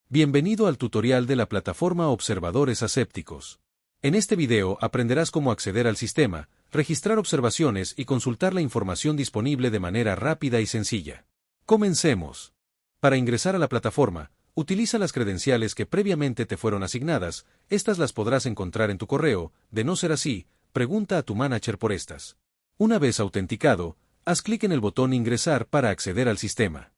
Bienvenido al tutorial de la plataforma Observadores Asépticos. En este video aprenderás cómo acceder al sistema, registrar observaciones y consultar la información disponible de manera rápida y sencilla. Comencemos. Para ingresar a la plataforma, utiliza las credenciales que previamente te fueron asignadas. Estas las podrás encontrar en tu correo. De no ser así, pregunta a tu manager por estas. Una vez autenticado, haz clic en el botón Ingresar para acceder al sistema.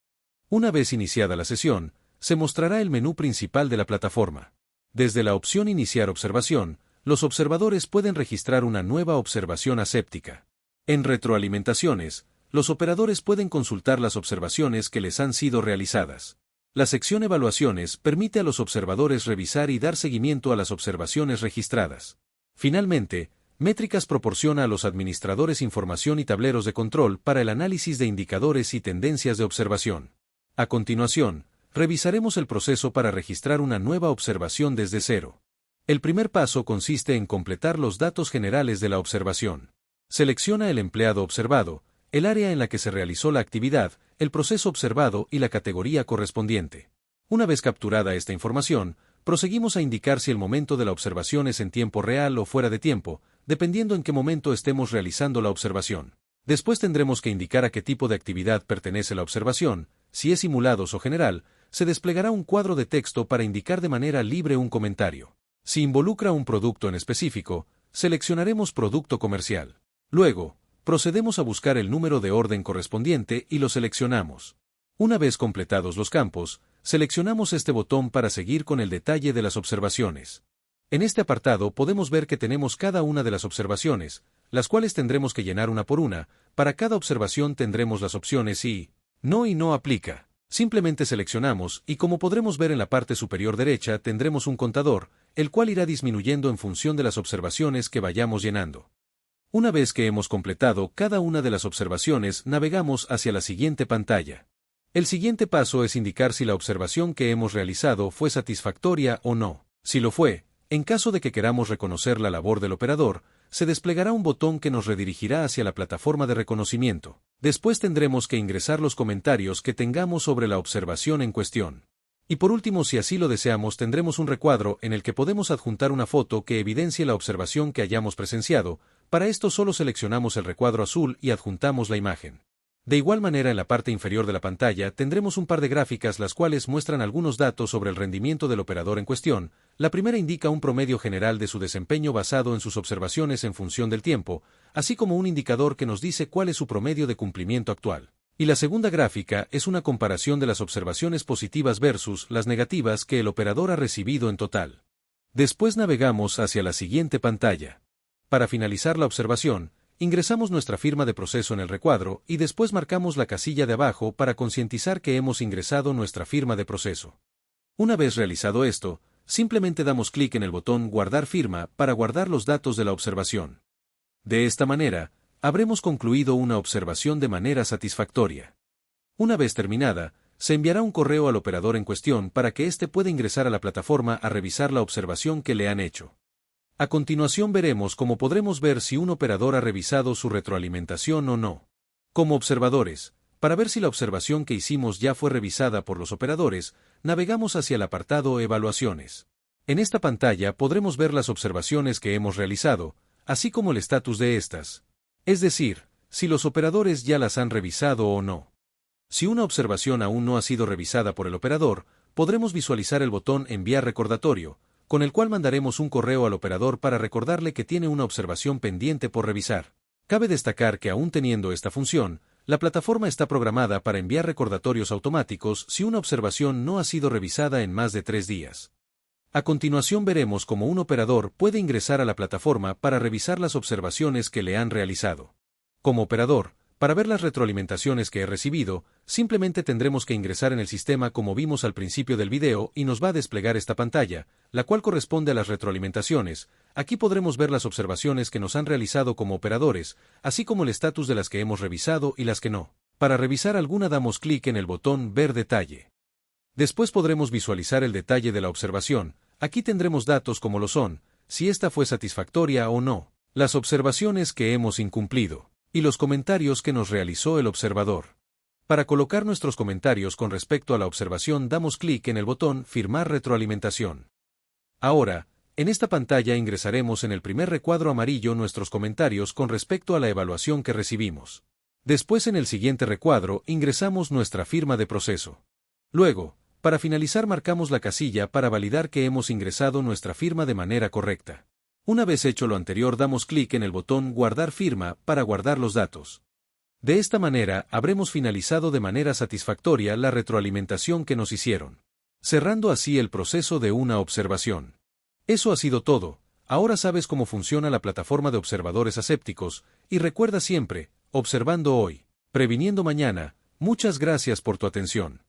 Una vez iniciada la sesión, se mostrará el menú principal de la plataforma. Desde la opción Iniciar observación, los observadores pueden registrar una nueva observación aséptica. En retroalimentaciones, los operadores pueden consultar las observaciones que les han sido realizadas. La sección Evaluaciones permite a los observadores revisar y dar seguimiento a las observaciones registradas. Finalmente, Métricas proporciona a los administradores información y tableros de control para el análisis de indicadores y tendencias de observación. A continuación, revisaremos el proceso para registrar una nueva observación desde cero. El primer paso consiste en completar los datos generales de la observación. Selecciona el empleado observado, el área en la que se realizó la actividad, el proceso observado y la categoría correspondiente. Una vez capturada esta información, proseguimos a indicar si el momento de la observación es en tiempo real o fuera de tiempo, dependiendo en qué momento estemos realizando la observación. Después tendremos que indicar a qué tipo de actividad pertenece la observación. Si es simulados o general, se desplegará un cuadro de texto para indicar de manera libre un comentario. Si involucra un producto en específico, seleccionaremos Producto Comercial. Luego, procedemos a buscar el número de orden correspondiente y lo seleccionamos. Una vez completados los campos, seleccionamos este botón para seguir con el detalle de las observaciones. En este apartado podemos ver que tenemos cada una de las observaciones, las cuales tendremos que llenar una por una. Para cada observación tendremos las opciones sí, no y no aplica. Simplemente seleccionamos y como podremos ver en la parte superior derecha tendremos un contador, el cual irá disminuyendo en función de las observaciones que vayamos llenando. Una vez que hemos completado cada una de las observaciones, navegamos hacia la siguiente pantalla. El siguiente paso es indicar si la observación que hemos realizado fue satisfactoria o no. Si lo fue, en caso de que queramos reconocer la labor del operador, se desplegará un botón que nos redirigirá hacia la plataforma de reconocimiento. Después tendremos que ingresar los comentarios que tengamos sobre la observación en cuestión. Y por último, si así lo deseamos, tendremos un recuadro en el que podemos adjuntar una foto que evidencie la observación que hayamos presenciado. Para esto solo seleccionamos el recuadro azul y adjuntamos la imagen. De igual manera, en la parte inferior de la pantalla tendremos un par de gráficas las cuales muestran algunos datos sobre el rendimiento del operador en cuestión. La primera indica un promedio general de su desempeño basado en sus observaciones en función del tiempo, así como un indicador que nos dice cuál es su promedio de cumplimiento actual. Y la segunda gráfica es una comparación de las observaciones positivas versus las negativas que el operador ha recibido en total. Después navegamos hacia la siguiente pantalla. Para finalizar la observación, ingresamos nuestra firma de proceso en el recuadro y después marcamos la casilla de abajo para concientizar que hemos ingresado nuestra firma de proceso. Una vez realizado esto, simplemente damos clic en el botón Guardar firma para guardar los datos de la observación. De esta manera, habremos concluido una observación de manera satisfactoria. Una vez terminada, se enviará un correo al operador en cuestión para que éste pueda ingresar a la plataforma a revisar la observación que le han hecho. A continuación veremos cómo podremos ver si un operador ha revisado su retroalimentación o no. Como observadores, para ver si la observación que hicimos ya fue revisada por los operadores, navegamos hacia el apartado Evaluaciones. En esta pantalla podremos ver las observaciones que hemos realizado, así como el estatus de estas. Es decir, si los operadores ya las han revisado o no. Si una observación aún no ha sido revisada por el operador, podremos visualizar el botón Enviar recordatorio, con el cual mandaremos un correo al operador para recordarle que tiene una observación pendiente por revisar. Cabe destacar que aún teniendo esta función, la plataforma está programada para enviar recordatorios automáticos si una observación no ha sido revisada en más de 3 días. A continuación veremos cómo un operador puede ingresar a la plataforma para revisar las observaciones que le han realizado. Como operador, para ver las retroalimentaciones que he recibido, simplemente tendremos que ingresar en el sistema como vimos al principio del video y nos va a desplegar esta pantalla, la cual corresponde a las retroalimentaciones. Aquí podremos ver las observaciones que nos han realizado como operadores, así como el estatus de las que hemos revisado y las que no. Para revisar alguna damos clic en el botón Ver detalle. Después podremos visualizar el detalle de la observación. Aquí tendremos datos como lo son, si esta fue satisfactoria o no, las observaciones que hemos incumplido y los comentarios que nos realizó el observador. Para colocar nuestros comentarios con respecto a la observación damos clic en el botón Firmar retroalimentación. Ahora, en esta pantalla ingresaremos en el primer recuadro amarillo nuestros comentarios con respecto a la evaluación que recibimos. Después en el siguiente recuadro ingresamos nuestra firma de proceso. Luego, para finalizar marcamos la casilla para validar que hemos ingresado nuestra firma de manera correcta. Una vez hecho lo anterior damos clic en el botón Guardar firma para guardar los datos. De esta manera habremos finalizado de manera satisfactoria la retroalimentación que nos hicieron, cerrando así el proceso de una observación. Eso ha sido todo. Ahora sabes cómo funciona la plataforma de observadores asépticos, y recuerda siempre, observando hoy, previniendo mañana. Muchas gracias por tu atención.